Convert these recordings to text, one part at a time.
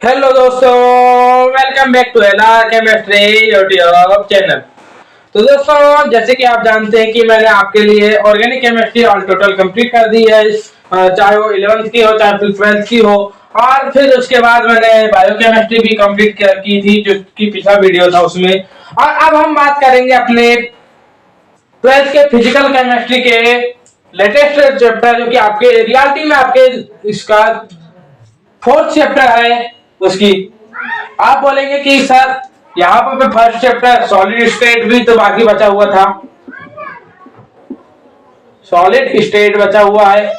Hello दोस्तों, welcome back to LR chemistry YouTube channel. तो दोस्तों, जैसे कि आप जानते हैं कि मैंने आपके लिए organic chemistry all total complete कर दी है, चाहे वो 11th की हो चाहे फिर 12th की हो। और फिर उसके बाद मैंने बायोकेमिस्ट्री भी कंप्लीट की थी, जो कि पिछला वीडियो था उसमें। और अब हम बात करेंगे अपने 12th के फिजिकल केमिस्ट्री के लेटेस्ट चैप्टर, जो कि आपके रियलिटी में आपके इसका 4th चैप्टर है उसकी। आप बोलेंगे कि सर यहाँ पर फर्स्ट चैप्टर सॉलिड स्टेट भी तो बाकी बचा हुआ था, सॉलिड स्टेट बचा हुआ है,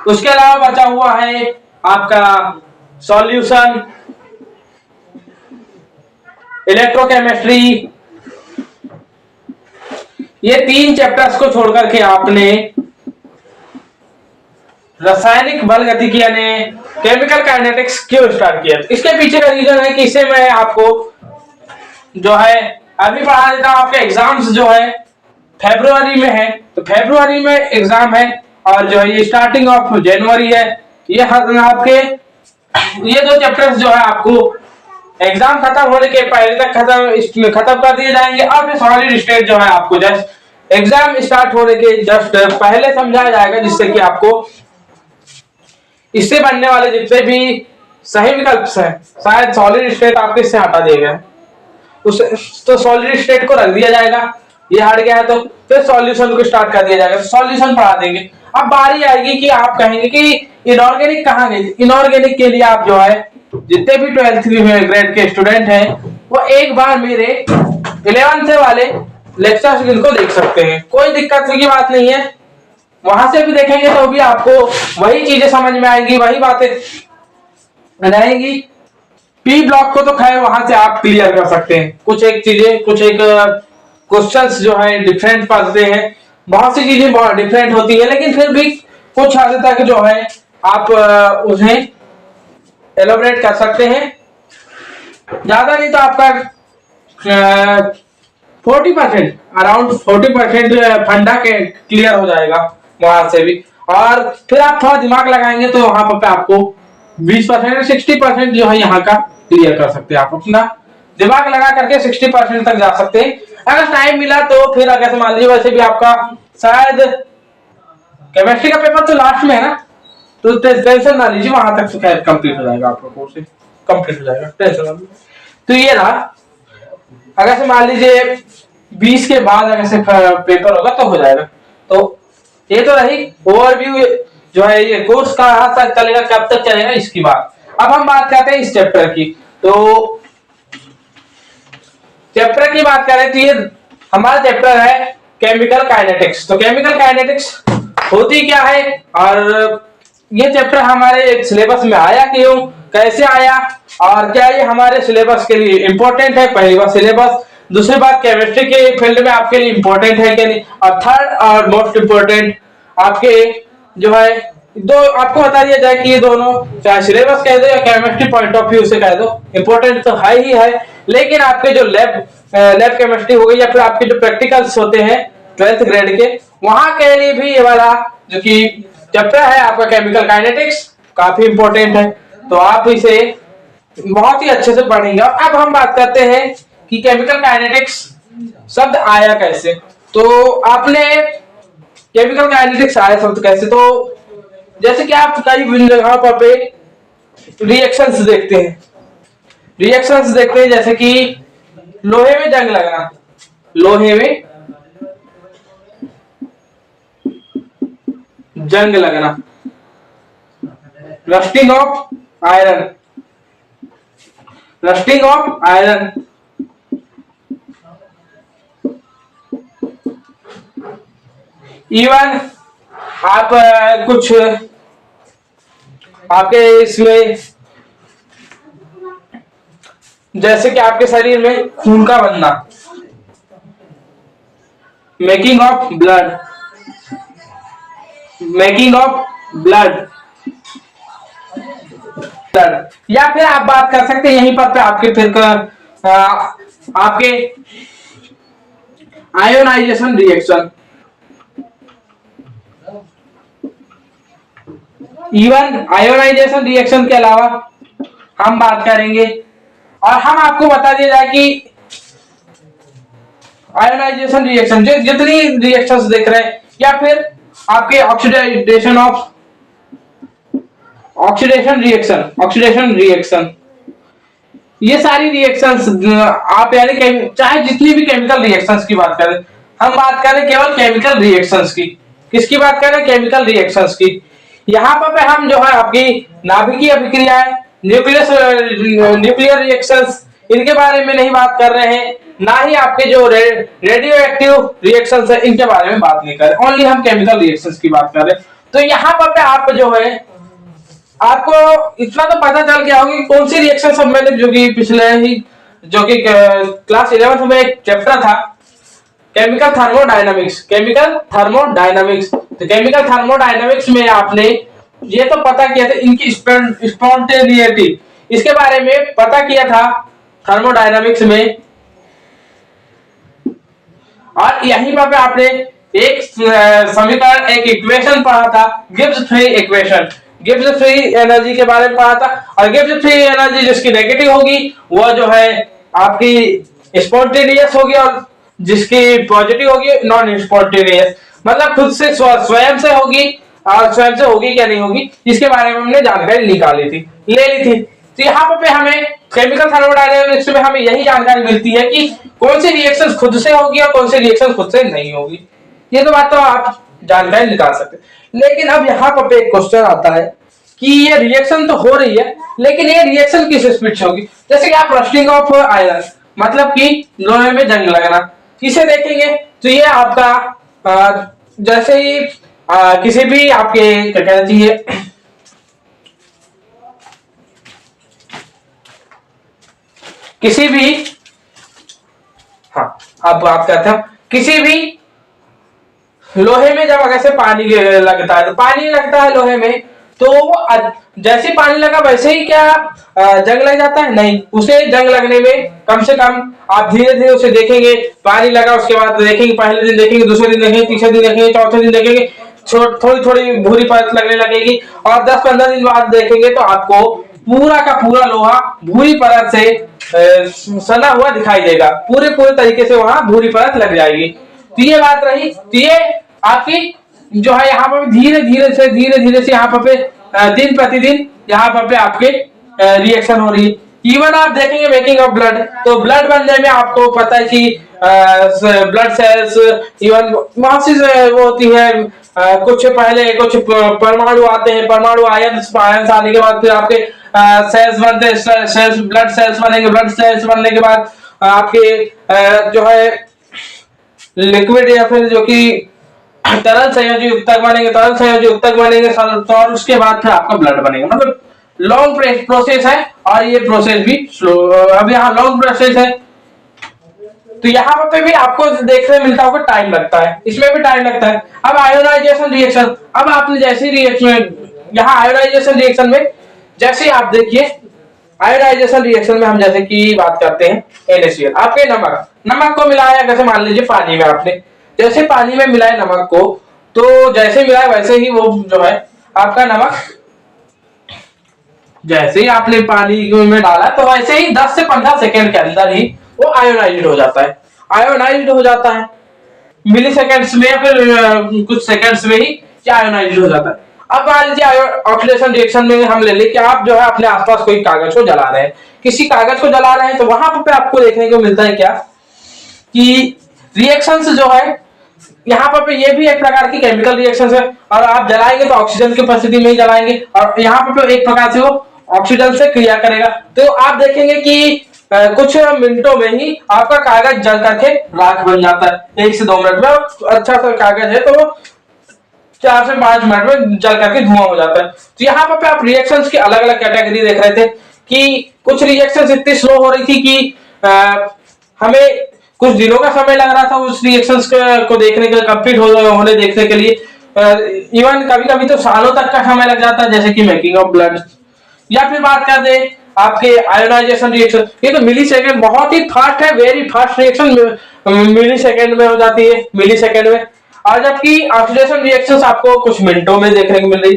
उसके अलावा बचा हुआ है आपका सॉल्यूशन, इलेक्ट्रोकेमिस्ट्री। ये 3 चैप्टर्स को छोड़कर के आपने रासायनिक बल गतिकी यानी केमिकल काइनेटिक्स क्यों स्टार्ट किया? इसके पीछे का रीजन है कि इसे मैं आपको जो है अभी पढ़ा देता हूं। आपके एग्जाम्स जो है फरवरी में है, तो फरवरी में एग्जाम है, और जो है ये स्टार्टिंग ऑफ जनवरी है। ये आपके ये 2 चैप्टर्स जो है आपको एग्जाम खत्म होने के पहले तक खत्म कर दिए जाएंगे। और फिर सॉलिड स्टेट जो है आपको जस्ट एग्जाम स्टार्ट होने के जस्ट पहले समझाया जाएगा, जिससे कि आपको इससे बनने वाले जितने भी सही विकल्प हैं, शायद सॉलिड स्टेट आपके इससे हटा देगा। उस तो सॉलिड स्टेट को रख दिया जाएगा, ये हट गया है तो फिर सॉल्यूशन को स्टार्ट कर दिया जाएगा, सॉल्यूशन पढ़ा देंगे। अब बारी आएगी कि आप कहेंगे कि इनऑर्गेनिक कहाँ गई। इनऑर्गेनिक के लिए आप जो है जितने भी 12th ग्रेड के स्टूडेंट हैं वो एक बार मेरे 11th वाले लेक्चर्स इनको देख सकते हैं, कोई दिक्कत की बात नहीं है। वहां से भी देखेंगे तो भी आपको वही चीजें समझ में आएंगी, वही बातें रहेंगी। पी ब्लॉक को तो खैर वहां से आप क्लियर कर सकते हैं, कुछ एक क्वेश्चंस जो है डिफरेंट पढ़ते हैं, बहुत सी चीजें बहुत डिफरेंट होती है, लेकिन फिर भी कुछ हद तक जो है आप उन्हें एलोबरेट कर सकते हैं। ज्यादा नहीं तो आपका 40% अराउंड 40% फंडा के क्लियर हो जाएगा वहां से भी। और फिर आप थोड़ा दिमाग लगाएंगे तो वहां पर आपको 20% 60% जो है यहाँ का क्लियर कर सकते हैं। आप अपना दिमाग लगा करके 60% तक जा सकते हैं। अगर टाइम मिला तो फिर अगर मान लीजिए वैसे भी आपका शायद केमिस्ट्री का पेपर तो लास्ट में है ना, तो टेंशन ना लीजिए, वहां तक शायद कंप्लीट हो जाएगा, आपका कोर्स कंप्लीट हो जाएगा, टेंशन ना लीजिए। तो ये रहा, अगर से मान लीजिए 20 के बाद अगर से पेपर होगा तो हो जाएगा। तो ये तो रही ओवरव्यू जो है ये कोर्स कहाँ तक चलेगा, कब तक चलेगा, इसकी बात। अब हम बात करते हैं इस चैप्टर की। तो चैप्टर की बात करें तो ये हमारा चैप्टर है केमिकल काइनेटिक्स। तो केमिकल काइनेटिक्स होती क्या है, और ये चैप्टर हमारे सिलेबस में आया क्यों, कैसे आया, और क्या ये हमारे सिलेबस के लिए इंपॉर्टेंट है? पहली बात सिलेबस, दूसरी बात केमिस्ट्री के फील्ड में आपके लिए इंपॉर्टेंट है क्या नहीं, और थर्ड और मोस्ट इंपॉर्टेंट आपके जो है दो आपको बता दिया जाए कि ये दोनों चाहे सिलेबस कह दो या केमिस्ट्री पॉइंट ऑफ व्यू से कह दो, इंपॉर्टेंट तो है ही है। लेकिन आपके जो लैब केमिस्ट्री हो गई या फिर आपके जो प्रैक्टिकल्स होते हैं 12th ग्रेड के, वहां के लिए भी ये वाला जो कि चैप्टर है आपका केमिकल काइनेटिक्स काफी इंपॉर्टेंट है। तो आप इसे बहुत ही अच्छे से पढ़ेंगे। अब हम बात करते हैं कि केमिकल काइनेटिक्स शब्द आया कैसे। तो आपने केमिकल काइनेटिक्स आया शब्द कैसे, तो जैसे कि आप कई जगहों पर पे रिएक्शंस देखते हैं, जैसे कि लोहे में जंग लगना, लोहे में जंग लगना, rusting of iron, rusting of iron, even आप कुछ आपके इसमें जैसे कि आपके शरीर में खून का बनना, making of blood, making of blood, या फिर आप बात कर सकते हैं यहीं पर आपके फिर आपके ionisation reaction, even ionisation reaction के अलावा हम बात करेंगे, और हम आपको बता दिया जाए कि आयोनाइजेशन रिएक्शन, जो जितनी रिएक्शंस देख रहे हैं, या फिर आपके ऑक्सीडेशन रिएक्शन, ये सारी रिएक्शंस आप यानी चाहे जितनी भी केमिकल रिएक्शंस की बात करें, हम बात करें केवल केमिकल रिएक्शंस की। किसकी बात करें? केमिकल रिएक्शंस की। यहाँ पर हम जो है आपकी नाभिकीय अभिक्रियाएं, न्यूक्लियर रिएक्शंस, इनके बारे में नहीं बात कर रहे हैं, ना ही आपके जो रेडियो एक्टिव रिएक्शंस है इनके बारे में बात नहीं कर रहे, ओनली हम केमिकल रिएक्शंस की बात कर रहे हैं। तो यहाँ पर आप जो है आपको इतना तो पता चल गया होगा कि कौन सी रिएक्शन सब मैंने जो कि पिछले ही जो कि क्लास 11th में एक चैप्टर था केमिकल थर्मोडायनामिक्स। तो केमिकल थर्मोडायनामिक्स में आपने ये तो पता किया था इनकी स्पॉन्टेनिटी, इसके बारे में पता किया था थर्मोडायनामिक्स में। और यहीं पर आपने एक समीकरण, एक इक्वेशन पढ़ा था, Gibbs free equation, Gibbs free energy के बारे में पढ़ा था। और गिब्स फ्री एनर्जी जिसकी नेगेटिव होगी वो जो है आपकी स्पॉन्टेनियस होगी, और जिसकी पॉजिटिव होगी नॉन स्पॉन्टेनियस, मतलब खुद से स्वयं से होगी, और स्वयं से होगी क्या नहीं होगी इसके बारे में हमने जानकारी निकाली थी, ले ली थी। तो यहाँ पे हमें केमिकल थर्मोडायनामिक्स में हमें यही जानकारी मिलती है कि कौन सी रिएक्शन खुद से होगी और कौन सी रिएक्शन खुद से नहीं होगी। ये तो बात तो आप जानकारी निकाल सकते। लेकिन अब यहाँ पे एक क्वेश्चन आता है कि ये रिएक्शन तो हो रही है, लेकिन ये रिएक्शन किस स्पीड से होगी? जैसे कि आप रस्टिंग ऑफ आयरन, मतलब कि लोहे में जंग लगना, इसे देखेंगे तो ये आपका जैसे ही किसी भी आपके क्या कहना चाहिए, किसी भी, हाँ अब बात करते हैं, किसी भी लोहे में जब अगर से पानी लगता है, तो पानी लगता है लोहे में, तो जैसे पानी लगा वैसे ही क्या जंग लग जाता है? नहीं, उसे जंग लगने में कम से कम आप धीरे धीरे उसे देखेंगे। पानी लगा उसके बाद देखेंगे, पहले दिन देखेंगे, दूसरे दिन देखेंगे, तीसरे दिन देखेंगे, चौथे दिन देखेंगे, थोड़ी थोड़ी भूरी परत लगने लगेगी, और 10-15 दिन बाद देखेंगे तो आपको पूरा का पूरा लोहा भूरी परत से सना हुआ दिखाई देगा, पूरे तरीके से वहां भूरी परत लग जाएगी। तो ये बात रही। तो ये आपकी जो है यहाँ पर धीरे धीरे से यहाँ पे दिन प्रतिदिन यहाँ पे आपके रिएक्शन हो रही है। इवन आप देखेंगे मेकिंग ऑफ ब्लड, तो ब्लड बनने में आपको पता है कि ब्लड सेल्स, इवन वहां से वो होती है, कुछ पहले कुछ परमाणु आते हैं, परमाणु आयंस आने के बाद फिर आपके सेल्स बनते हैं, सेल्स ब्लड सेल्स बनेंगे, ब्लड सेल्स बनने के बाद आपके जो है लिक्विड या फिर जो कि तरल संयोजी उत्तक बनेंगे, और उसके बाद फिर आपका ब्लड बनेगा। मतलब लॉन्ग प्रोसेस है, और ये प्रोसेस भी स्लो, अब यहाँ लॉन्ग प्रोसेस है। तो यहाँ पे भी आपको देखने मिलता होगा टाइम लगता है, इसमें भी टाइम लगता है। अब आयोनाइजेशन रिएक्शन, अब आपने जैसी रिएक्शन, यहाँ आयोनाइजेशन रिएक्शन में जैसे आप देखिए, आयोनाइजेशन रिएक्शन में हम जैसे कि बात करते हैं NaCl, आपके नमक को मिलाया, जैसे मान लीजिए पानी में, आपने जैसे पानी में मिलाया नमक को, तो जैसे मिलाया वैसे ही वो जो है आपका नमक, जैसे ही आपने पानी में डाला तो वैसे ही 10 से 15 सेकंड के अंदर ही वो आयोनाइज्ड हो जाता है, मिली सेकेंड्स में या फिर कुछ सेकंड्स में ही आयोनाइज्ड हो जाता है। अब मान लीजिए ऑक्सीडेशन रिएक्शन में हम ले लें कि आप जो है अपने आसपास कोई कागज को जला रहे हैं, किसी कागज को जला रहे हैं, तो वहां पे आपको देखने को मिलता है क्या कि रिएक्शंस जो है यहाँ पर ये भी एक प्रकार की केमिकल रिएक्शंस है, और आप जलाएंगे तो ऑक्सीजन की उपस्थिति में ही जलाएंगे, और यहाँ पर एक प्रकार से वो ऑक्सीजन से क्रिया करेगा। तो आप देखेंगे कि कुछ मिनटों में ही आपका कागज जल करके राख बन जाता है, 1 से 2 मिनट में। अच्छा सा कागज है तो वो 4 से 5 मिनट में जल करके धुआं हो जाता है। तो यहाँ पर आप रिएक्शंस की अलग अलग कैटेगरी देख रहे थे कि कुछ रिएक्शंस इतनी स्लो हो रही थी कि हमें कुछ दिनों का समय लग रहा था उस रिएक्शंस को देखने के लिए, कंप्लीट होने देखने के लिए। इवन कभी कभी तो सालों तक का समय लग जाता है, जैसे कि मेकिंग ऑफ ब्लड। या फिर बात कर दे आपके आयोनाइजेशन रिएक्शन, ये तो मिली सेकेंड, बहुत ही फास्ट है, वेरी फास्ट रिएक्शन मिली सेकेंड में हो जाती है, मिली सेकेंड में। और जबकि ऑक्सीडेशन रिएक्शंस आपको कुछ मिनटों में देखने को मिल रही।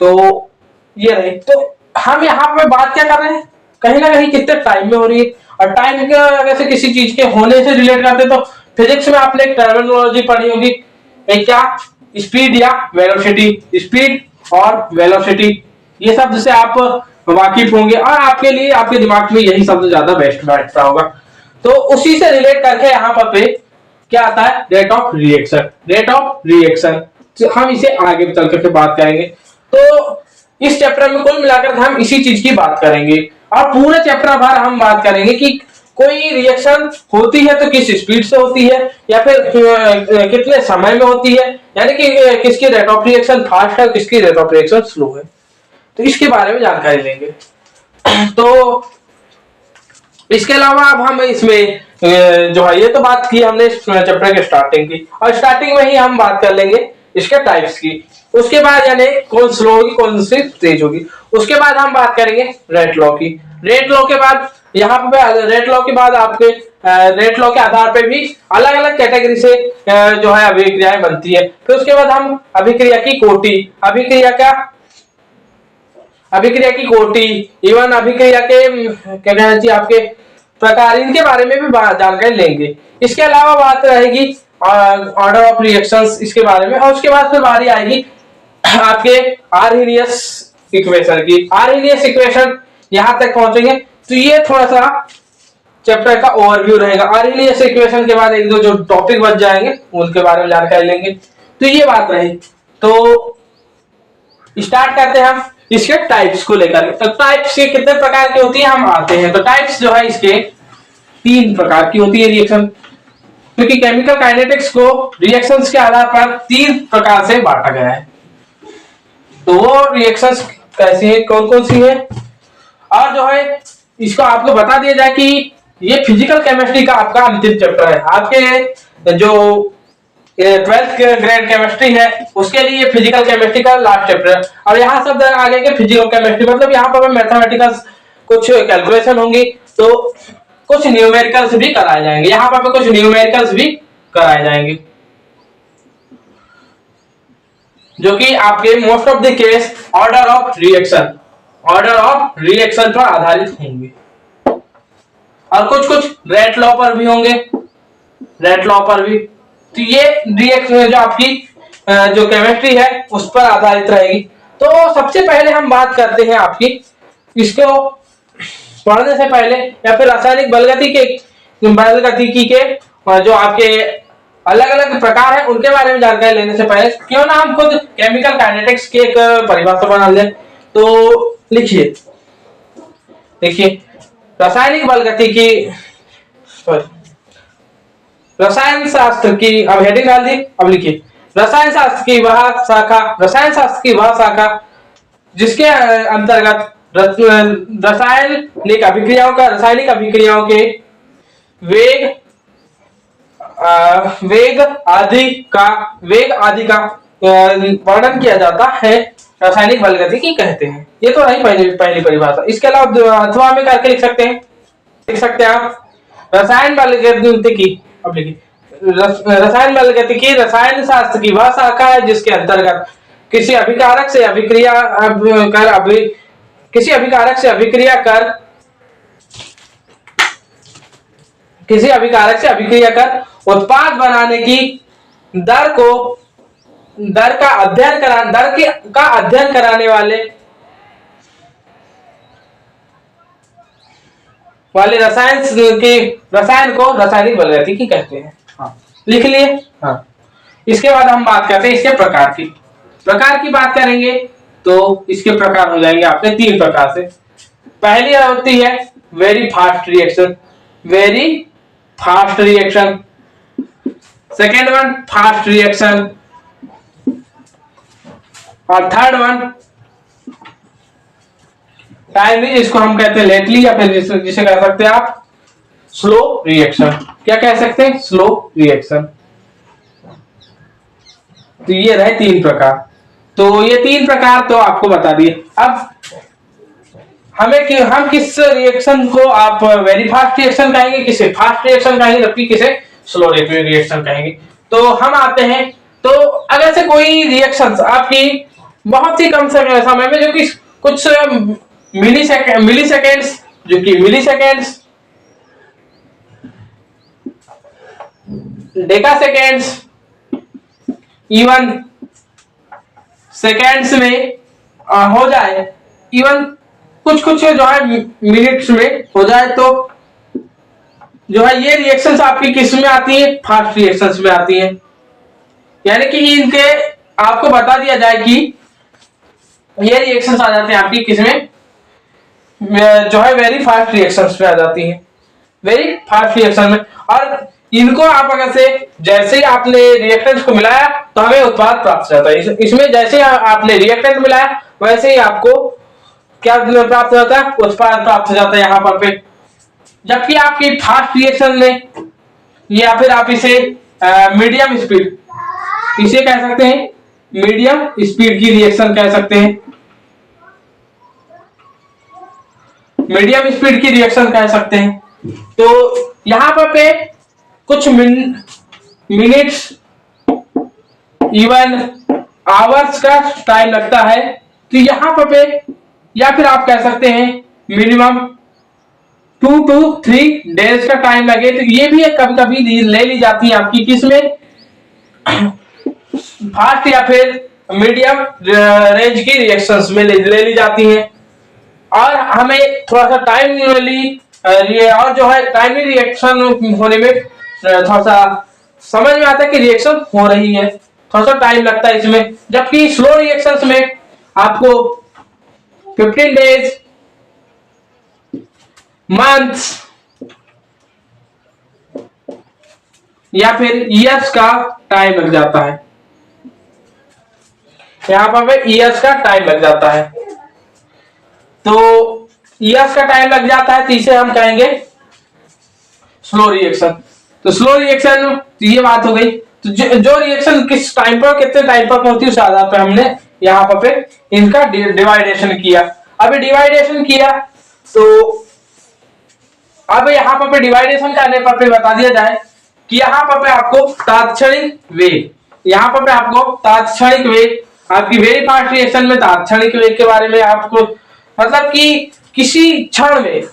तो ये रही। तो हम यहाँ पे बात क्या कर रहे हैं कहीं ना कहीं कितने टाइम में हो रही है। और टाइम के अगर से किसी चीज के होने से रिलेट करते तो फिजिक्स में आपने एक टर्मिनोलॉजी पढ़ी होगी, एक क्या, स्पीड या वेलोसिटी, स्पीड और वेलोसिटी, ये शब्द से आप वाकिफ होंगे और आपके लिए आपके दिमाग में यही शब्द ज्यादा बेस्ट बैठता होगा। तो उसी से रिलेट करके यहाँ पर पे क्या आता है, rate of reaction. Rate of reaction हम इसे आगे चल करके बात करेंगे। तो इस चैप्टर में कुल मिलाकर हम इसी चीज की बात करेंगे और पूरे चैप्टर भर हम बात करेंगे कि कोई रिएक्शन होती है तो किस स्पीड से होती है या फिर कितने समय में होती है, यानी कि किसकी रेट ऑफ रिएक्शन फास्ट है, किसकी रेट ऑफ रिएक्शन स्लो है, तो इसके बारे में जानकारी लेंगे। तो इसके अलावा अब हम इसमें जो है, ये तो बात की हमने इस चैप्टर के स्टार्टिंग की, और स्टार्टिंग में ही हम बात कर लेंगे इसके टाइप्स की। उसके बाद यानी कौन स्लो होगी कौन सी तेज होगी। उसके बाद हम बात करेंगे रेट लॉ की। रेट लॉ के बाद यहाँ पे रेट लॉ के बाद आपके रेट लॉ के आधार पे भी अलग अलग कैटेगरी से जो है अभिक्रियाएं बनती है। फिर उसके बाद हम अभिक्रिया की कोटि, अभिक्रिया की कोटि, इवन अभिक्रिया के क्या कहना चाहिए आपके प्रकार, इनके बारे में भी जानकारी लेंगे। इसके अलावा बात रहेगी ऑर्डर ऑफ रिएक्शंस इसके बारे में, और उसके बाद फिर बारी आएगी आपके आर्हेनियस इक्वेशन की। आर्हेनियस इक्वेशन यहां तक पहुंचेंगे तो ये थोड़ा सा चैप्टर का ओवरव्यू रहेगा। आर्हेनियस इक्वेशन के बाद एक दो जो टॉपिक बच जाएंगे उनके बारे में जानकारी लेंगे। तो ये बात रही। तो स्टार्ट करते हैं हम इसके टाइप्स को लेकर। तो टाइप्स के कितने प्रकार की होती है हम आते हैं। तो टाइप्स जो है इसके 3 प्रकार की होती है रिएक्शन, क्योंकि केमिकल काइनेटिक्स को रिएक्शंस के आधार पर 3 प्रकार से बांटा गया है। तो वो रिएक्शंस कैसी है, कौन कौन सी है, और जो है इसको आपको बता दिया जाए कि ये फिजिकल केमिस्ट्री का आपका अंतिम चैप्टर है। आपके जो 12th ग्रेड केमिस्ट्री है उसके लिए फिजिकल केमिस्ट्री का लास्ट चैप्टर है। और यहाँ सब आगे के फिजिकल केमिस्ट्री मतलब यहाँ पर मैथमेटिकल्स कुछ कैलकुलेशन होंगी, तो कुछ न्यूमेरिकल्स भी कराए जाएंगे। यहाँ पर कुछ न्यूमेरिकल्स भी कराए जाएंगे जो कि आपके most of the case order of reaction पर आधारित होंगे, और कुछ कुछ रेट लॉ पर भी होंगे, रेट लॉ पर भी। तो ये रिएक्शन जो आपकी जो केमिस्ट्री है उस पर आधारित रहेगी। तो सबसे पहले हम बात करते हैं आपकी, इसको पढ़ने से पहले या फिर रासायनिक बलगतिकी के जो आपके अलग अलग प्रकार है उनके बारे में जानकारी लेने से पहले क्यों ना हम खुद केमिकल काइनेटिक्स की एक परिभाषा बना लें। तो लिखिए, देखिए रासायनिक बलगतिकी, रसायन शास्त्र की, अब हेडिंग डाल दी, अब लिखिए रसायन शास्त्र की वह शाखा जिसके अंतर्गत रासायनिक अभिक्रियाओं के वेग आदि का वर्णन किया जाता है, रासायनिक बलगतिकी कहते हैं। ये तो रही पहली परिभाषा। इसके अलावा अथवा में करके लिख सकते हैं आप रसायन बलगतिकी। अब लिखिए रसायन बलगतिकी रसायन शास्त्र की वह शाखा है जिसके अंतर्गत किसी अभिकारक से अभिक्रिया कर उत्पाद बनाने की दर का अध्ययन कराने वाले रसायन को रासायनिक बलगतिकी कहते हैं। हाँ, लिख लिए। हाँ, इसके बाद हम बात करते हैं इसके प्रकार की बात करेंगे। तो इसके प्रकार हो जाएंगे आपके 3 प्रकार से। पहली होती है very fast reaction, second one fast reaction, और थर्ड वन टाइमली, इसको हम कहते हैं लेटली, या फिर जिसे कह सकते हैं आप स्लो रिएक्शन। क्या कह सकते हैं, स्लो रिएक्शन। तो ये रहे 3 प्रकार। तो ये 3 प्रकार तो आपको बता दिए। अब हम किस रिएक्शन को आप वेरी फास्ट रिएक्शन कहेंगे, किसे फास्ट रिएक्शन कहेंगे, जबकि किसे स्लो रिएक्शन कहेंगे। तो हम आते हैं, तो अगर से कोई रिएक्शन आपकी बहुत ही कम समय में, जो कि कुछ मिली सेकेंड्स जो कि milliseconds, decaseconds, even seconds में हो जाए, इवन कुछ कुछ जो है मिनट्स में हो जाए, तो जो है ये रिएक्शंस आपकी किस में आती है, फास्ट रिएक्शंस में आती हैं। यानी कि इनके आपको बता दिया जाए कि ये रिएक्शंस आ जाते हैं आपकी किसमें, जो है वेरी फास्ट रिएक्शंस में आ जाती हैं, वेरी फास्ट रिएक्शन में। और इनको आप अगर से जैसे ही आपने रिएक्टेंट्स को मिलाया तो हमें उत्पाद प्राप्त हो जाता है। इसमें जैसे आपने रिएक्टेंट मिलाया वैसे ही आपको क्या प्राप्त हो जाता है, उत्पाद प्राप्त हो जाता है यहाँ पर पे। जबकि आपकी फास्ट रिएक्शन में या फिर आप इसे मीडियम स्पीड, इसे कह सकते हैं मीडियम स्पीड की रिएक्शन कह सकते हैं, मीडियम स्पीड की रिएक्शन कह सकते हैं। तो यहां पर पे कुछ मिनट्स इवन आवर्स का टाइम लगता है, तो यहां पर पे या फिर आप कह सकते हैं मिनिमम 2 to 3 डेज का टाइम लगे, तो ये भी कभी कभी ले ली जाती है आपकी किसमें, फास्ट या फिर मीडियम रेंज की रिएक्शंस में ले ली जाती हैं। और हमें थोड़ा सा टाइमली और जो है टाइमली रिएक्शन होने में थोड़ा सा समझ में आता है कि रिएक्शन हो रही है, थोड़ा सा टाइम लगता है इसमें। जबकि स्लो रिएक्शंस में आपको 15 डेज, मंथ्स या फिर ईयर्स का टाइम लग जाता है, यहां पर ईयर्स का टाइम लग जाता है। तो ईयर्स का टाइम लग जाता है तो इसे हम कहेंगे स्लो रिएक्शन। तो स्लो रिएक्शन ये बात हो गई। तो जो रिएक्शन किस टाइम पर कितने टाइम पर पहुंचती है उस आधार पर हमने यहाँ पर पे इनका डिवाइडेशन किया। अभी डिवाइडेशन किया तो अब यहाँ पर डिवाइडेशन करने पर पे बता दिया जाए कि यहाँ पर पे आपको तात्क्षणिक वेग, यहाँ पर पे आपको तात्क्षणिक वेग, आपकी वेरी फास्ट रिएक्शन में तात्क्षणिक वेग के बारे में आपको मतलब कि किसी क्षण में,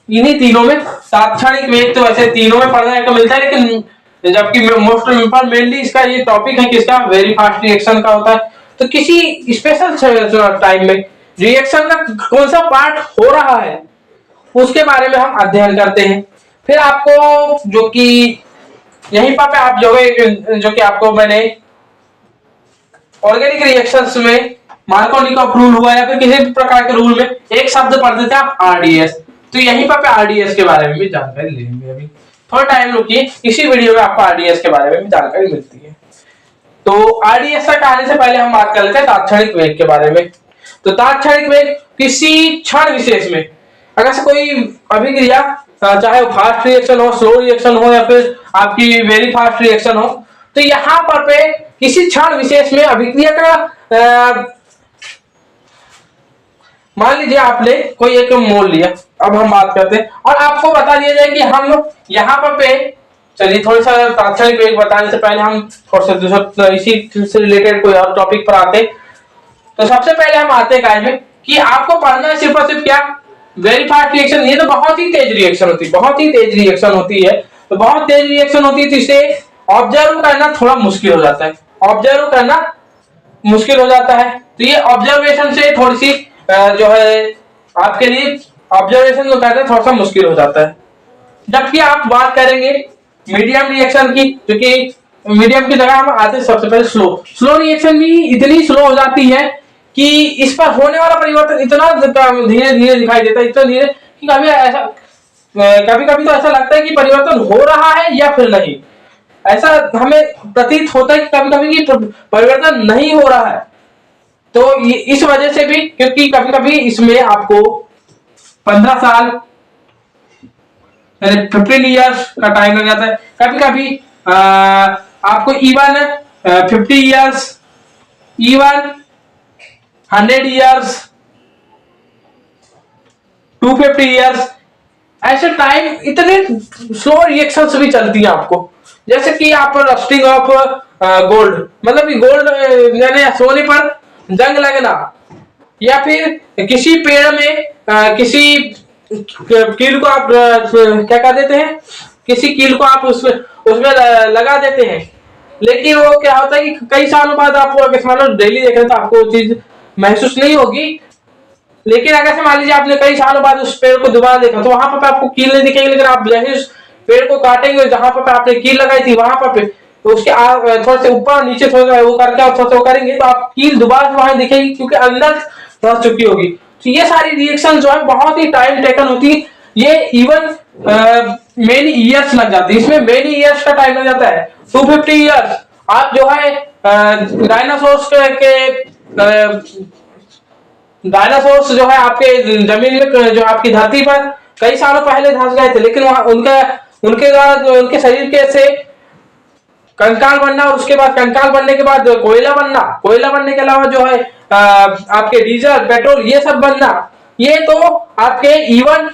इन्हीं तीनों में तात्क्षणिक वेग तो वैसे तीनों में पढ़ने को मिलता है, लेकिन जबकि मोस्ट मेनली इसका ये टॉपिक है किसका, वेरी फास्ट रिएक्शन का होता है। तो किसी स्पेशल टाइम में रिएक्शन का कौन सा पार्ट हो रहा है उसके बारे में हम अध्ययन करते हैं। फिर आपको जो कि यहीं पर आप जो कि आपको मैंने ऑर्गेनिक रिएक्शंस में मार्कोनिकॉफ रूल हुआ या फिर किसी भी प्रकार के रूल में एक शब्द पढ़ते थे आप आरडीएस, तो यहीं पर आरडीएस के बारे में भी जानकारी लेंगे। अभी थोड़ा टाइम रुकिए, इसी वीडियो में आपको आरडीएस के बारे में भी जानकारी मिलती है। तो आरडीएस का कहने से पहले हम बात कर लेते हैं तात्क्षणिक वेग के बारे में। तो तात्क्षणिक वेग किसी क्षण विशेष में अगर से कोई अभिक्रिया, चाहे वो फास्ट रिएक्शन हो, स्लो रिएक्शन हो या फिर आपकी वेरी फास्ट रिएक्शन हो, तो यहाँ पर पे किसी क्षण विशेष में अभिक्रिया का मान लीजिए आपने कोई एक मोल लिया, अब हम बात करते हैं और आपको बता दिया जाए कि हम यहाँ पर पे, चलिए थोड़ा सा तात्क्षणिक वेग बताने से पहले हम थोड़ा सा दूसरा इसी से रिलेटेड कोई और टॉपिक पर आते। तो सबसे पहले हम आते हैं काय में कि आपको पढ़ना है सिर्फ और सिर्फ क्या, वेरी फास्ट रिएक्शन। ये तो बहुत ही तेज रिएक्शन होती है, बहुत ही तेज रिएक्शन होती है। तो बहुत तेज रिएक्शन होती है तो इसे ऑब्जर्व करना थोड़ा मुश्किल हो जाता है, ऑब्जर्व करना मुश्किल हो जाता है। तो ये ऑब्जर्वेशन से थोड़ी सी जो है आपके लिए ऑब्जर्वेशन जो करना थोड़ा सा मुश्किल हो जाता है। जबकि आप बात करेंगे मीडियम रिएक्शन की, क्योंकि मीडियम की जगह हम आते सबसे पहले स्लो रिएक्शन भी इतनी स्लो हो जाती है कि इस पर होने वाला परिवर्तन इतना धीरे धीरे दिखाई देता है, इतना धीरे कि कभी कभी तो ऐसा लगता है कि परिवर्तन हो रहा है या फिर नहीं। ऐसा हमें प्रतीत होता है कि कभी कभी कि परिवर्तन नहीं हो रहा है। तो इस वजह से भी, क्योंकि कभी कभी इसमें आपको 15 साल 15 इयर्स का टाइम लग जाता है, कभी कभी आपको even 50 years, even 100 years, 250 years, ऐसे टाइम इतने स्लो रिएक्शंस भी चलती हैं आपको। जैसे कि आप रस्टिंग ऑफ गोल्ड, मतलब कि गोल्ड यानी सोने पर जंग लगना, या फिर किसी पेड़ में किसी कील को आप क्या कर देते हैं, किसी कील को आप उसमें उसमें लगा देते हैं, लेकिन वो क्या होता है कि कई सालों बाद आपको अगर मान लो डेली देख रहे हैं तो आपको वो चीज महसूस नहीं होगी। लेकिन अगर से मान लीजिए आपने कई सालों बाद उस पेड़ को दोबारा देखा तो वहां पर आपको कील नहीं दिखेगी, लेकिन आप जैसे उस पेड़ को काटेंगे जहां पर आपने कील लगाई थी वहां पर तो उसके थोड़ा से ऊपर नीचे थोड़ा वो करके आप थोड़ा करेंगे तो आप कील दोबारा से वहां दिखेगी, क्योंकि अंदर रह चुकी होगी। तो ये सारी रिएक्शन जो है बहुत ही टाइम टेकन होती है, ये इवन मेनी ईयर्स लग जाती है, इसमें मेनी ईयर्स का टाइम लग जाता है, 250 ईयर्स। आप जो है डायनासोर्स के डायनासोर्स जो है आपके जमीन में जो आपकी धरती पर कई सालों पहले धंस गए थे, लेकिन वहां उनके द्वारा जो उनके शरीर के से कंकाल बनना और उसके बाद कंकाल बनने के बाद कोयला बनने के अलावा जो है आपके डीजल पेट्रोल ये सब बनना, ये तो आपके इवन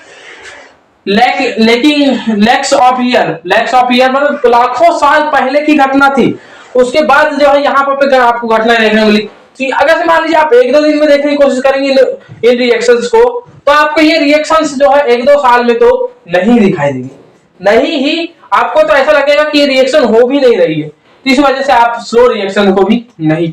लैक्स ऑफ ईयर मतलब लाखों साल पहले की घटना थी। उसके बाद जो है यहाँ पर आपको घटना देखने मिली। अगर से मान लीजिए आप एक दो दिन में देखने की कोशिश करेंगे इन रिएक्शंस को, तो आपको ये रिएक्शंस जो है एक दो साल में तो नहीं दिखाई देगी, नहीं ही आपको तो ऐसा लगेगा कि ये रिएक्शन हो भी नहीं रही है। इस वजह से आप स्लो रिएक्शन को भी नहीं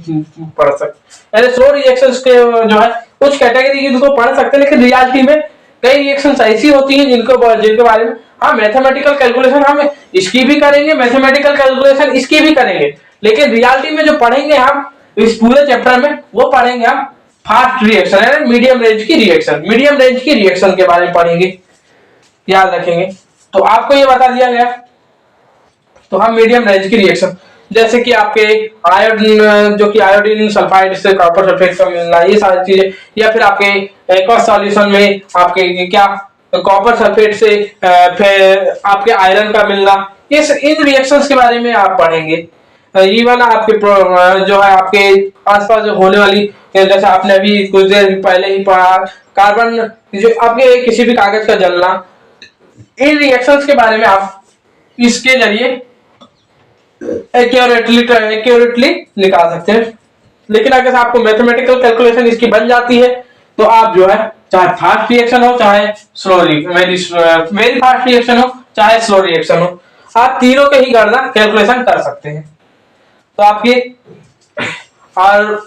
पढ़ सकते। ऐसे स्लो रिएक्शंस के जो है कुछ कैटेगरी इनको पढ़ सकते हैं, लेकिन रियलिटी में कई रिएक्शंस ऐसी होती हैं जिनके बारे में हम मैथमेटिकल कैलकुलेशन हम इसकी भी करेंगे, मैथमेटिकल कैलकुलेशन इसकी भी करेंगे, लेकिन रियलिटी में जो पढ़ेंगे हम इस पूरे चैप्टर में वो पढ़ेंगे हम फास्ट रिएक्शन है मीडियम रेंज की रिएक्शन के बारे में पढ़ेंगे, याद रखेंगे। तो आपको ये बता दिया गया। तो हम मीडियम रेंज की रिएक्शन जैसे कि आपके आयोडीन जो कि आयोडीन सल्फाइड से कॉपर सल्फेट का मिलना, ये सारी चीजें, या फिर आपके एक्वस सॉल्यूशन में आपके क्या कॉपर सल्फेट से फिर आपके आयरन का मिलना, ये इन रिएक्शंस के बारे में आप पढ़ेंगे। इवन आपके जो है आपके आसपास जो होने वाली, जैसे आपने अभी कुछ देर पहले ही पढ़ा कार्बन जो आपके किसी भी कागज का जलना, इन रिएक्शंस के बारे में आप इसके जरिए एक्यूरेटली निकाल सकते हैं। लेकिन अगर आपको मैथमेटिकल कैलकुलेशन इसकी बन जाती है तो आप जो है चाहे फास्ट रिएक्शन हो चाहे स्लो वेरी फास्ट रिएक्शन हो चाहे स्लो रिएक्शन हो, आप तीनों के ही गणना कैलकुलेशन कर सकते हैं। तो आपकी और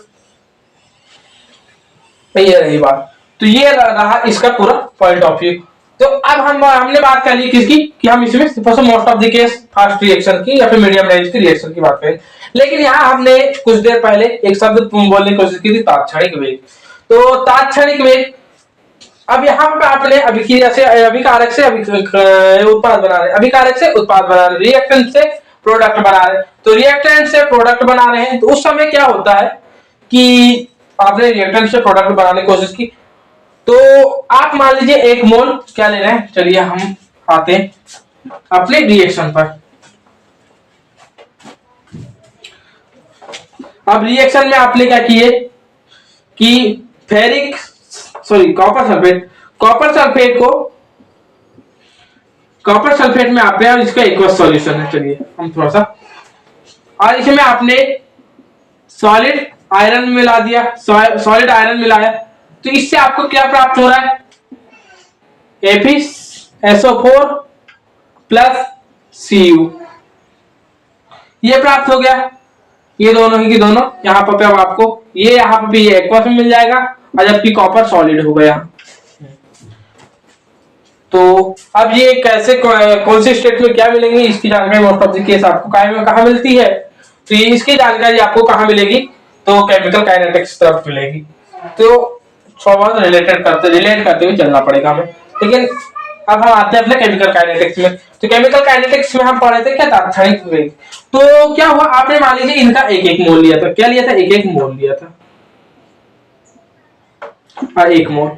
ये रही बात, तो ये रहा इसका पूरा पॉइंट ऑफ व्यू। तो अब हमने बात कर ली किसकी कि हम इसमें most of the case fast reaction की या फिर मीडियम रेंज की रिएक्शन की बात करें, लेकिन यहाँ हमने कुछ देर पहले एक शब्द बोलने की कोशिश की थी, तात्क्षणिक वेग। तो तात्क्षणिक वेग, अब यहाँ पे आपने अभिक्रिया से अभिकारक से उत्पाद बना रहे, अभिकारक से उत्पाद बना रहे, रिएक्टेंट से प्रोडक्ट बना रहे। तो रिएक्टेंट से प्रोडक्ट बना रहे हैं तो उस समय क्या होता है कि आपने रिएक्टेंट से प्रोडक्ट बनाने की कोशिश की, तो आप मान लीजिए एक मोल क्या ले रहे हैं, चलिए हम आते हैं अपने रिएक्शन पर। अब रिएक्शन में आपने क्या किए कि कॉपर सल्फेट में आपने और इसका एक्वस सॉल्यूशन है, चलिए हम थोड़ा सा, और इसमें आपने सॉलिड आयरन मिला दिया, सॉलिड आयरन मिलाया, तो इससे आपको क्या प्राप्त हो रहा है, FeSO4 प्लस Cu, ये प्राप्त हो गया। ये दोनों ही की दोनों यहाँ पर अब आपको ये यहाँ पर भी ये एक्वस में मिल जाएगा, और जबकि कॉपर सॉलिड हो गया। तो अब ये कैसे कौन सी स्टेट में क्या मिलेंगे इसकी जानकारी मोस्ट ऑफ द केस आपको कहाँ मिलती है, तो ये इसकी जानकारी आपको कहाँ मिलेगी, तो केमिकल काइनेटिक्स तरफ मिलेगी। तो रिलेट करते हुए चलना पड़ेगा हमें। लेकिन अब हम आते हैं अपने केमिकल काइनेटिक्स में। तो केमिकल काइनेटिक्स में हम पढ़े थे क्या, तात्क्षणिक वेग। तो क्या हुआ, आपने मान लीजिए इनका एक एक मोल लिया था, क्या लिया था, एक एक मोल लिया था, और एक मोल,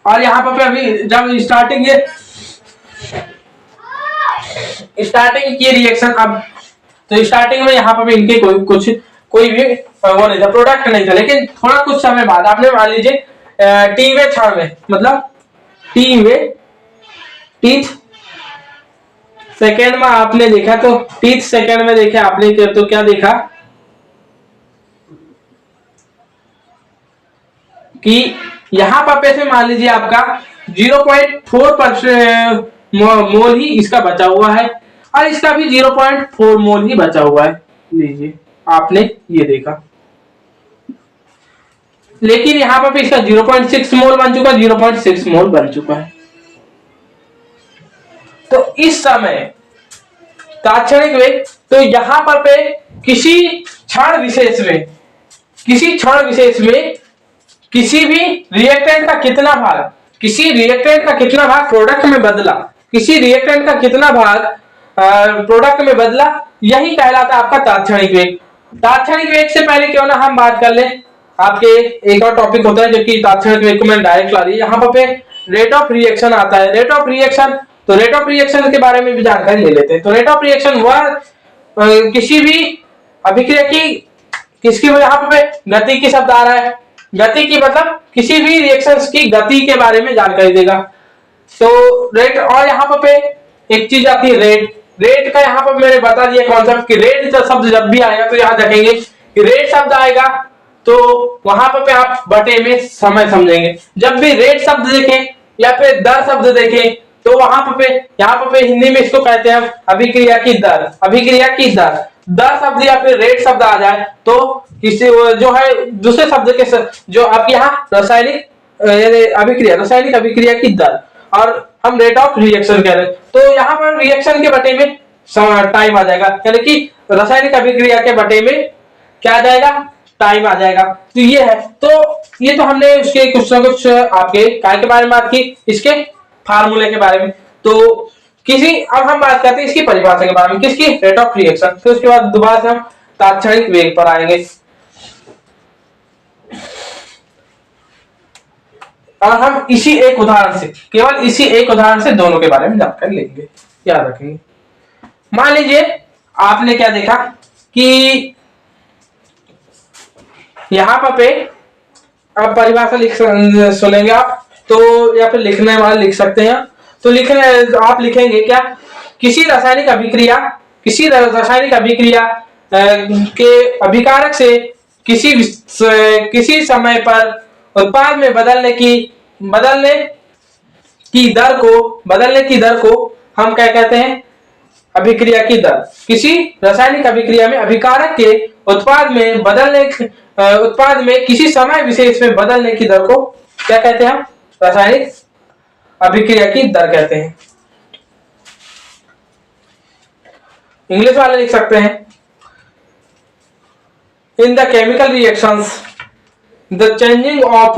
और यहाँ पर अभी जब स्टार्टिंग की रिएक्शन, अब तो स्टार्टिंग में यहाँ पर इनके कोई भी वो नहीं था, प्रोडक्ट नहीं था, लेकिन थोड़ा कुछ समय बाद आपने मान लीजिए टी क्षण में, मतलब टीथ सेकेंड में आपने देखा, तो टीथ सेकेंड में देखा आपने तो क्या देखा कि यहाँ पर से मान लीजिए आपका 0.4% मोल ही इसका बचा हुआ है और इसका भी 0.4 मोल ही बचा हुआ है। लीजिए आपने ये देखा, लेकिन यहाँ पर भी इसका 0.6 मोल बन चुका है, 0.6 मोल बन चुका है। तो इस समय तात्क्षणिक वेग, तो यहाँ पर पे किसी क्षण विशेष में किसी भी रिएक्टेंट का कितना भाग प्रोडक्ट में बदला, प्रोडक्ट में बदला, यही कहलाता है आपका तात्क्षणिक वेग। तात्क्षणिक वेग से पहले क्यों ना हम बात कर लें, आपके एक और टॉपिक होता है जो कि तात्क्षणिक वेग को मैं डायरेक्ट ला दी। यहाँ पर रेट ऑफ रिएक्शन आता है। रेट ऑफ रिएक्शन के बारे में भी जानकारी ले लेते हैं। तो रेट ऑफ रिएक्शन वह किसी भी अभिक्रिया की यहाँ पे गति की शब्द आ रहा है। गति की मतलब किसी भी रिएक्शंस की गति के बारे में जानकारी देगा। तो रेट, और यहाँ पे एक चीज आती है रेट का यहाँ पर मैंने बता दिया कॉन्सेप्ट कि रेट शब्द जब भी आएगा तो याद रखेंगे कि रेट शब्द आएगा तो वहां पर आप बटे में समय समझेंगे। जब भी रेट शब्द देखें या फिर दर शब्द देखें तो वहां पे यहाँ पे हिंदी में इसको कहते हैं अभिक्रिया की दर। दर शब्द या फिर रेट शब्द आ जाए तो किसी जो है दूसरे शब्द के जो आपके यहाँ रासायनिक अभिक्रिया की दर, और हम रेट ऑफ रिएक्शन कह रहे हैं तो यहाँ पर रिएक्शन के बटे में टाइम आ जाएगा, यानी कि रासायनिक अभिक्रिया के बटे में क्या आ जाएगा, टाइम आ जाएगा। तो ये है, तो ये तो हमने उसके कुछ ना कुछ आपके काय के बारे में बात की, इसके फार्मूले के बारे में। तो अब हम बात करते हैं इसकी परिभाषा के बारे में, किसकी, रेट ऑफ रिएक्शन। फिर उसके बाद दोबारा से हम तात्क्षणिक वेग पर आएंगे और हम केवल इसी एक उदाहरण से दोनों के बारे में जानकारी लेंगे, याद रखेंगे। मान लीजिए आपने क्या देखा कि यहाँ पे आप परिभाषा सुनेंगे आप तो, या फिर लिखने वाले लिख सकते हैं। तो आप लिखेंगे क्या, किसी रासायनिक अभिक्रिया के अभिकारक से किसी समय पर उत्पाद में बदलने की दर को हम क्या कहते हैं, अभिक्रिया की दर। किसी रासायनिक अभिक्रिया में अभिकारक के उत्पाद में किसी समय विशेष में बदलने की दर को क्या कहते हैं, हम रासायनिक अभिक्रिया की दर कहते हैं। इंग्लिश वाले लिख सकते हैं, in the chemical reactions the changing of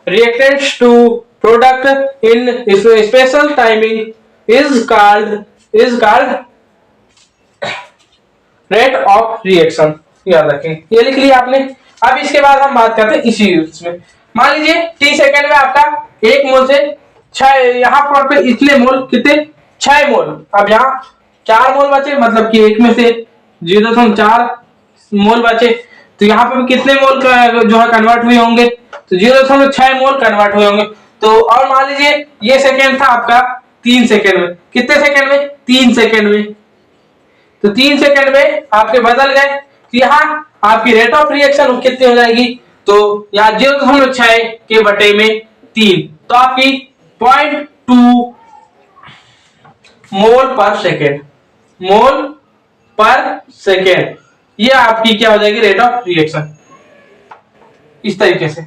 reactants to product in special timing is called rate of reaction. याद रखें, ये लिख लिया आपने। अब इसके बाद हम बात करते हैं इसी में। मान लीजिए टी सेकेंड में आपका 1 मोल से 6, यहाँ पर इतने मोल, कितने, 6 मोल। अब यहाँ 4 मोल बचे, मतलब कि 1 में से 0.4 मोल बचे, तो यहाँ पे कितने मोल जो है कन्वर्ट हुए होंगे, तो 0.6 मोल कन्वर्ट हुए होंगे। तो और मान लीजिए ये सेकेंड था आपका 3 सेकेंड में, कितने सेकेंड में, 3 सेकेंड में। तो 3 सेकेंड में आपके बदल गए, तो यहाँ आपकी रेट ऑफ रिएक्शन कितनी हो जाएगी, तो यहाँ 0.6 के बटे में 3, तो आपकी 0.2 मोल पर सेकेंड, ये आपकी क्या हो जाएगी, रेट ऑफ रिएक्शन। इस तरीके से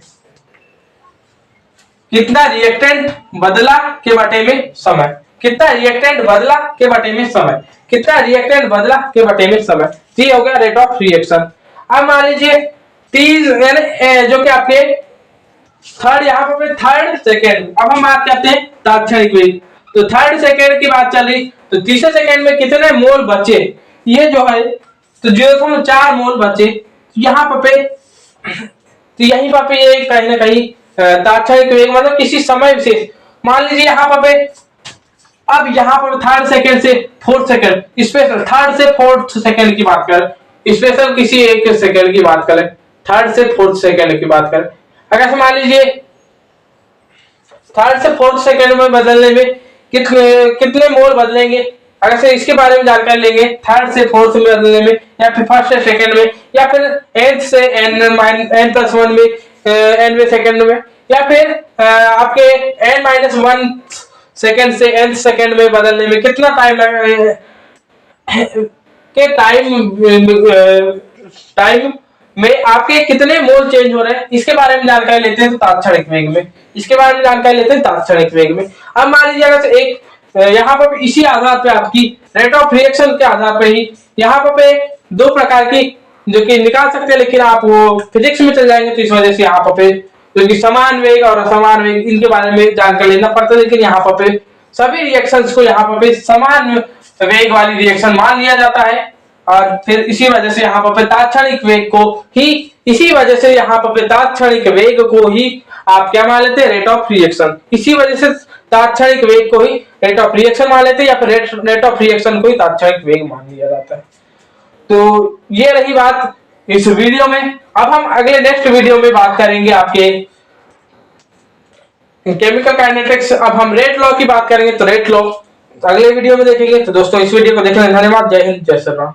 कितना रिएक्टेंट बदला के बटे में समय, ये हो गया रेट ऑफ रिएक्शन। अब मान लीजिए 30 जो कि आपके थर्ड, यहाँ पर थर्ड सेकेंड। अब हम बात करते हैं तात्क्षणिक वेग। तो थर्ड सेकेंड की बात चल रही, तो तीसरे सेकेंड में कितने मोल बचे, ये जो है तो 0.4 मोल बचे। यहाँ पे तो यहीं पर ये कहीं ना कहीं तात्क्षणिक वेग मतलब किसी समय विशेष। मान लीजिए यहाँ पे, अब यहाँ पर थर्ड सेकेंड से फोर्थ सेकेंड, स्पेशल थर्ड से फोर्थ सेकेंड की बात करें, स्पेशल किसी एक सेकेंड की बात करें, थर्ड से फोर्थ सेकेंड की बात करें, अगर मान लीजिए थर्ड से फोर्थ सेकेंड में बदलने में कितने मोल बदलेंगे, अगर से इसके बारे में जानकारी लेंगे, थर्ड से फोर्थ में बदलने में, या फिर फर्स्ट से सेकेंड में, या फिर nth से n+1 में, nवें सेकेंड में, या फिर आपके n-1 सेकेंड से nth सेकेंड में बदलने में कितना टाइम लगेगा के टाइम में आपके कितने मोल चेंज हो रहे हैं, इसके बारे में जानकारी लेते हैं तो तात्क्षणिक वेग में, इसके बारे में जानकारी लेते हैं तात्क्षणिक वेग में। अब मान लीजिए अगर एक यहाँ पर इसी आधार पे आपकी रेट ऑफ रिएक्शन के आधार पे ही यहाँ पे दो प्रकार की जो कि निकाल सकते हैं, लेकिन आप वो फिजिक्स में चल जाएंगे तो इस वजह से यहाँ पे जो कि समान वेग और असमान वेग इनके बारे में जानकारी लेना पड़ता है। लेकिन यहाँ पे सभी रिएक्शंस को यहाँ पे समान वेग वाली रिएक्शन मान लिया जाता है और फिर इसी वजह से यहाँ पे तात्क्षणिक वेग को ही इसी वजह से यहाँ पे तात्क्षणिक वेग को ही आप क्या मान लेते हैं, रेट ऑफ रिएक्शन। इसी वजह से तात्क्षणिक वेग को ही रेट ऑफ रिएक्शन मान लेते हैं या फिर रेट ऑफ रिएक्शन को ही तात्क्षणिक वेग मान लिया जाता है। तो ये रही बात इस वीडियो में। अब हम अगले नेक्स्ट वीडियो में बात करेंगे आपके केमिकल काइनेटिक्स। अब हम रेट लॉ की बात करेंगे, तो रेट लॉ अगले वीडियो में देखेंगे। तो दोस्तों इस वीडियो को देखने धन्यवाद। जय हिंद, जय श्री राम।